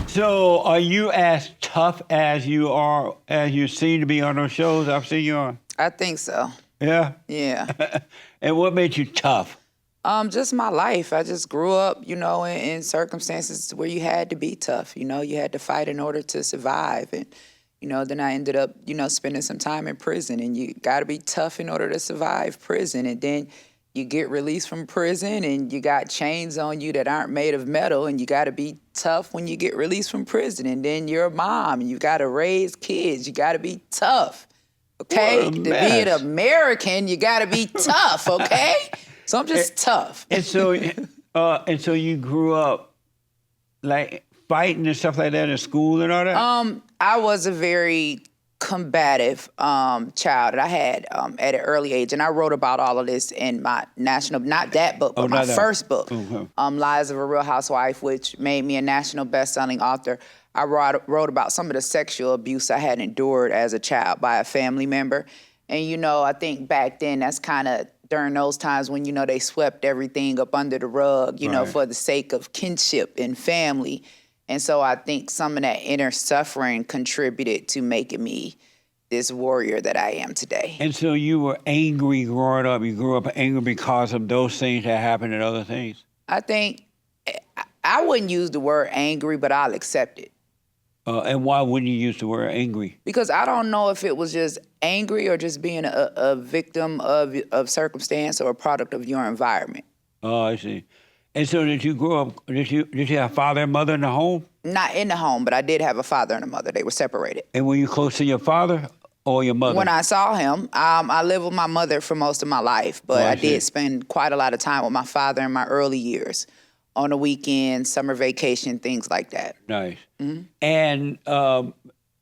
So, are you as tough as you seem to be on those shows I've seen you on? I think so. Yeah? Yeah. And what made you tough? Just my life. I just grew up, in circumstances where you had to be tough. You had to fight in order to survive. And, then I ended up, spending some time in prison. And you got to be tough in order to survive prison. And then you get released from prison and you got chains on you that aren't made of metal. And you got to be tough when you get released from prison. And then you're a mom and you got to raise kids. You got to be tough. Okay? To be an American, you got to be tough. Okay? So I'm just tough. And so you grew up like fighting and stuff like that in school and all that? I was a very combative child that I had at an early age, and I wrote about all of this in my not that book, but my first book, Lives of a Real Housewife, which made me a national best-selling author. I wrote about some of the sexual abuse I had endured as a child by a family member. And, I think back then that's kind of during those times when, they swept everything up under the rug, Right. for the sake of kinship and family. And so I think some of that inner suffering contributed to making me this warrior that I am today. And so you were angry growing up. You grew up angry because of those things that happened and other things? I think I wouldn't use the word angry, but I'll accept it. And why wouldn't you use the word angry? Because I don't know if it was just angry or just being a victim of circumstance or a product of your environment. Oh, I see. And so did you grow up, did you have a father and mother in the home? Not in the home, but I did have a father and a mother. They were separated. And were you close to your father or your mother? When I saw him, I lived with my mother for most of my life, but I did spend quite a lot of time with my father in my early years. On the weekend, summer vacation, things like that. Nice. Mm-hmm.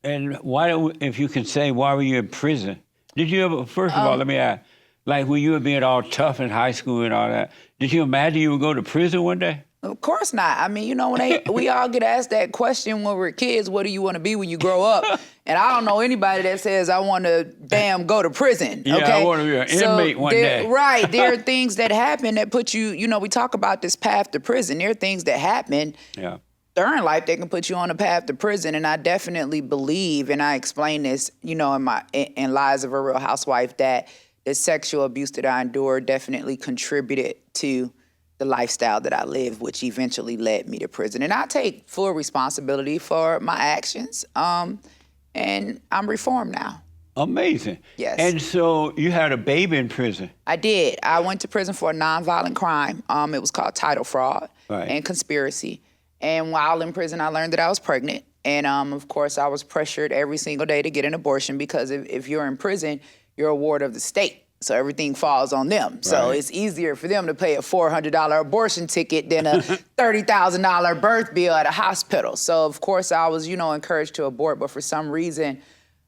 And why, if you can say, why were you in prison? Did you ever, first of all, let me ask, like when you were being all tough in high school and all that, did you imagine you would go to prison one day? Of course not. I mean, when we all get asked that question when we're kids, what do you want to be when you grow up? And I don't know anybody that says, I want to go to prison. Yeah, okay? I want to be an inmate one day. Right. There are things that happen that put you, we talk about this path to prison. There are things that happen during life that can put you on a path to prison. And I definitely believe, and I explain this, in Lives of a Real Housewife, that the sexual abuse that I endured definitely contributed to the lifestyle that I lived, which eventually led me to prison. And I take full responsibility for my actions, and I'm reformed now. Amazing. Yes. And so you had a baby in prison. I did. I went to prison for a nonviolent crime. It was called title fraud and conspiracy. And while in prison, I learned that I was pregnant. And of course, I was pressured every single day to get an abortion because if you're in prison, you're a ward of the state. So everything falls on them. Right. So it's easier for them to pay a $400 abortion ticket than a $30,000 birth bill at a hospital. So of course I was, encouraged to abort, but for some reason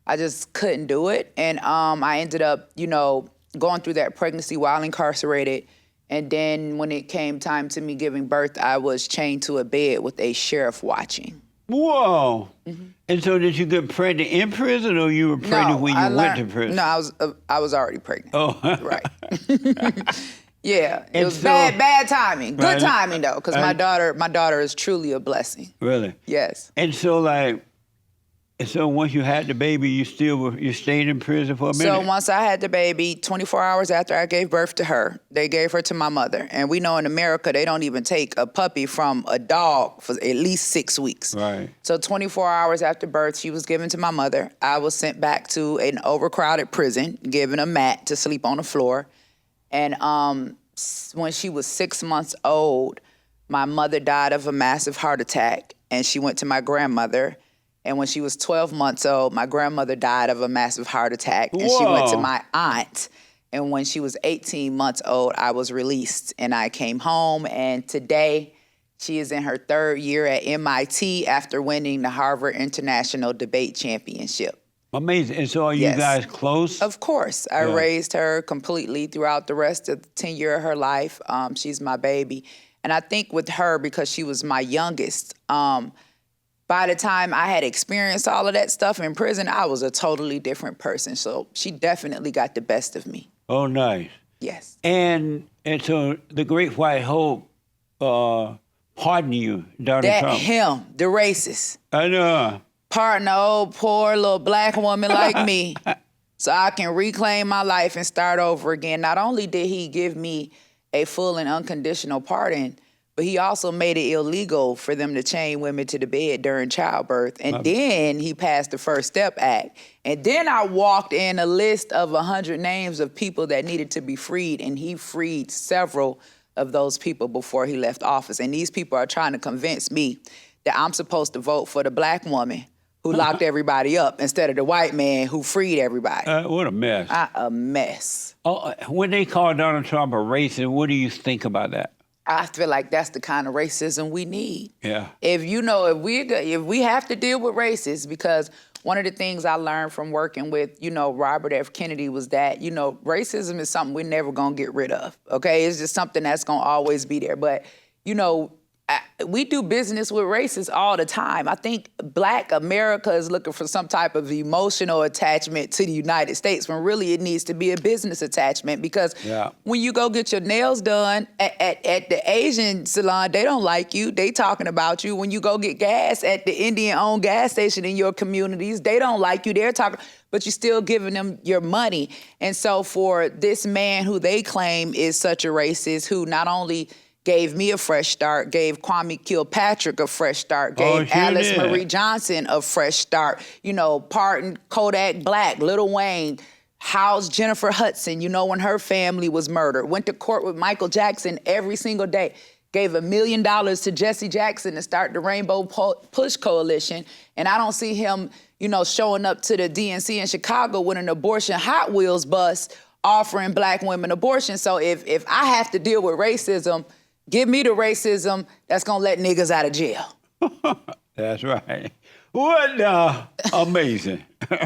I just couldn't do it. And I ended up, going through that pregnancy while incarcerated. And then when it came time to me giving birth, I was chained to a bed with a sheriff watching. Whoa. Mm-hmm. And so did you get pregnant in prison or you were pregnant when you went to prison? No, I was already pregnant. Oh. Right. Yeah. It was bad timing. Good timing though, because my daughter is truly a blessing. Really? Yes. And so once you had the baby, you stayed in prison for a minute? So once I had the baby, 24 hours after I gave birth to her, they gave her to my mother. And we know in America, they don't even take a puppy from a dog for at least 6 weeks. Right. So 24 hours after birth, she was given to my mother. I was sent back to an overcrowded prison, given a mat to sleep on the floor. And when she was 6 months old, my mother died of a massive heart attack, and she went to my grandmother. And when she was 12 months old, my grandmother died of a massive heart attack, and she went to my aunt. And when she was 18 months old, I was released, and I came home. And today, she is in her 3rd year at MIT after winning the Harvard International Debate Championship. Amazing. And so are you guys close? Of course. I raised her completely throughout the rest of the tenure of her life. She's my baby. And I think with her, because she was my youngest, by the time I had experienced all of that stuff in prison, I was a totally different person. So she definitely got the best of me. Oh, nice. Yes. And so the Great White Hope pardon you, Donald That Trump? him, the racist. I know. Pardon an old, poor little black woman like me so I can reclaim my life and start over again. Not only did he give me a full and unconditional pardon, but he also made it illegal for them to chain women to the bed during childbirth. And then he passed the First Step Act. And then I walked in a list of 100 names of people that needed to be freed, and he freed several of those people before he left office. And these people are trying to convince me that I'm supposed to vote for the black woman who locked everybody up instead of the white man who freed everybody. What a mess. A mess. Oh, when they call Donald Trump a racist, what do you think about that? I feel like that's the kind of racism we need. Yeah. If we have to deal with racists, because one of the things I learned from working with, Robert F. Kennedy was that, racism is something we're never gonna get rid of, okay? It's just something that's gonna always be there. But, we do business with racists all the time. I think Black America is looking for some type of emotional attachment to the United States when really it needs to be a business attachment, because when you go get your nails done at the Asian salon, they don't like you. They talking about you. When you go get gas at the Indian-owned gas station in your communities, they don't like you. They're talking, but you're still giving them your money. And so for this man who they claim is such a racist, who not only gave me a fresh start, gave Kwame Kilpatrick a fresh start, gave Alice Marie Johnson a fresh start, pardoned Kodak Black, Lil Wayne, housed Jennifer Hudson, when her family was murdered, went to court with Michael Jackson every single day, gave $1 million to Jesse Jackson to start the Rainbow Push Coalition, and I don't see him, showing up to the DNC in Chicago with an abortion Hot Wheels bus offering black women abortion. So if I have to deal with racism, give me the racism that's gonna let niggas out of jail. That's right. What amazing.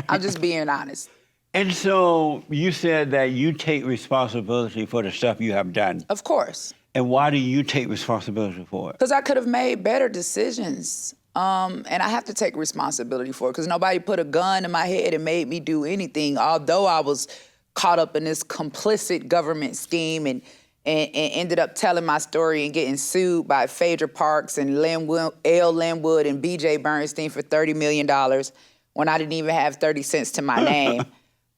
I'm just being honest. And so you said that you take responsibility for the stuff you have done. Of course. And why do you take responsibility for it? Because I could have made better decisions. And I have to take responsibility for it, because nobody put a gun in my head and made me do anything, although I was caught up in this complicit government scheme and ended up telling my story and getting sued by Phaedra Parks and Linwood and B.J. Bernstein for $30 million when I didn't even have 30 cents to my name.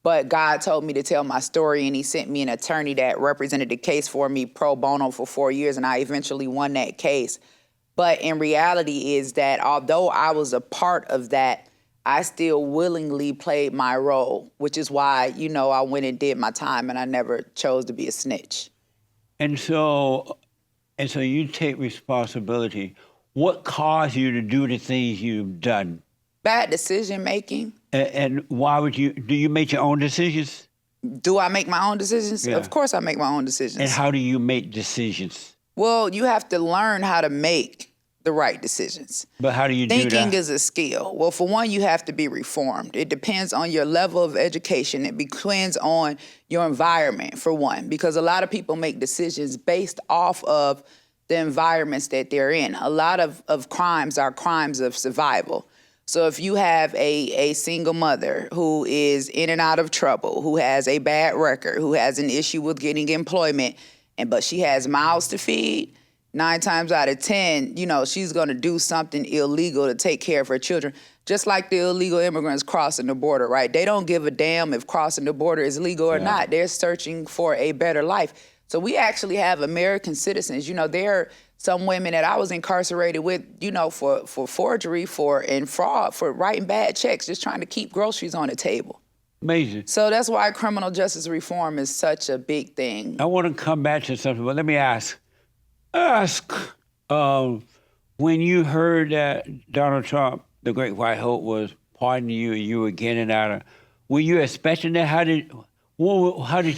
But God told me to tell my story, and he sent me an attorney that represented the case for me pro bono for 4 years, and I eventually won that case. But in reality is that although I was a part of that, I still willingly played my role, which is why, I went and did my time, and I never chose to be a snitch. And so you take responsibility. What caused you to do the things you've done? Bad decision making. And why would do you make your own decisions? Do I make my own decisions? Yeah. Of course I make my own decisions. And how do you make decisions? Well, you have to learn how to make the right decisions. But how do you do that? Thinking is a skill. Well, for one, you have to be reformed. It depends on your level of education. It depends on your environment, for one, because a lot of people make decisions based off of the environments that they're in. A lot of crimes are crimes of survival. So if you have a single mother who is in and out of trouble, who has a bad record, who has an issue with getting employment, but she has mouths to feed, 9 times out of 10, she's gonna do something illegal to take care of her children. Just like the illegal immigrants crossing the border, right? They don't give a damn if crossing the border is legal or not. They're searching for a better life. So we actually have American citizens. There are some women that I was incarcerated with, for forgery, and fraud, for writing bad checks, just trying to keep groceries on the table. Amazing. So that's why criminal justice reform is such a big thing. I want to come back to something, but let me ask, when you heard that Donald Trump, the great white hope, was pardoning you and you were getting out of, were you expecting that? How did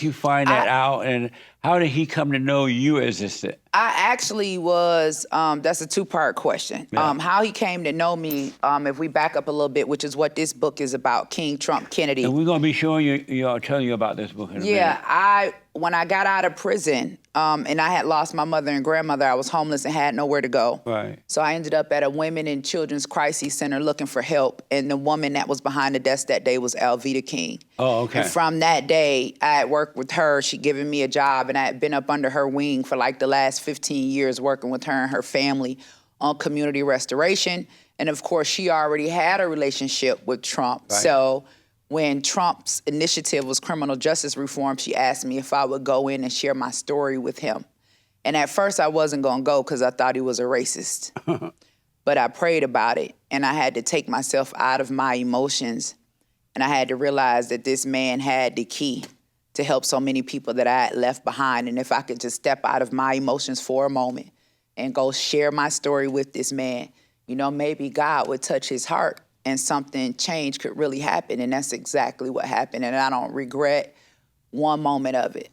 you find that out, and how did he come to know you as this? I actually was, that's a 2-part question. Yeah. How he came to know me, if we back up a little bit, which is what this book is about, King Trump Kennedy. And we're going to be showing you, telling you about this book in a minute. when I got out of prison, and I had lost my mother and grandmother, I was homeless and had nowhere to go. Right. So I ended up at a Women and Children's Crisis Center looking for help. And the woman that was behind the desk that day was Alveda King. Oh, okay. And from that day, I had worked with her. She'd given me a job, and I had been up under her wing for like the last 15 years working with her and her family on community restoration. And of course, she already had a relationship with Trump. Right. So when Trump's initiative was criminal justice reform, she asked me if I would go in and share my story with him. And at first I wasn't gonna go because I thought he was a racist. But I prayed about it, and I had to take myself out of my emotions, and I had to realize that this man had the key to help so many people that I had left behind. And if I could just step out of my emotions for a moment and go share my story with this man, you know, maybe God would touch his heart and something change could really happen. And that's exactly what happened. And I don't regret one moment of it.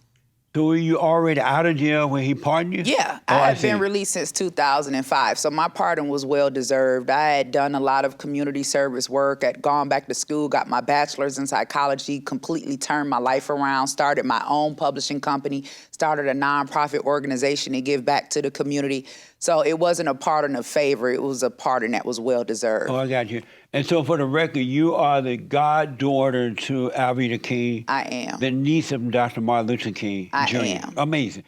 So were you already out of jail when he pardoned you? Yeah, Oh, I had see. been released since 2005, so my pardon was well-deserved. I had done a lot of community service work, had gone back to school, got my bachelor's in psychology, completely turned my life around, started my own publishing company, started a nonprofit organization to give back to the community. So it wasn't a pardon of favor, it was a pardon that was well-deserved. Oh, I got you. And so for the record, you are the goddaughter to Alveda King. I am. The niece of Dr. Martin Luther King I Jr. am. Amazing.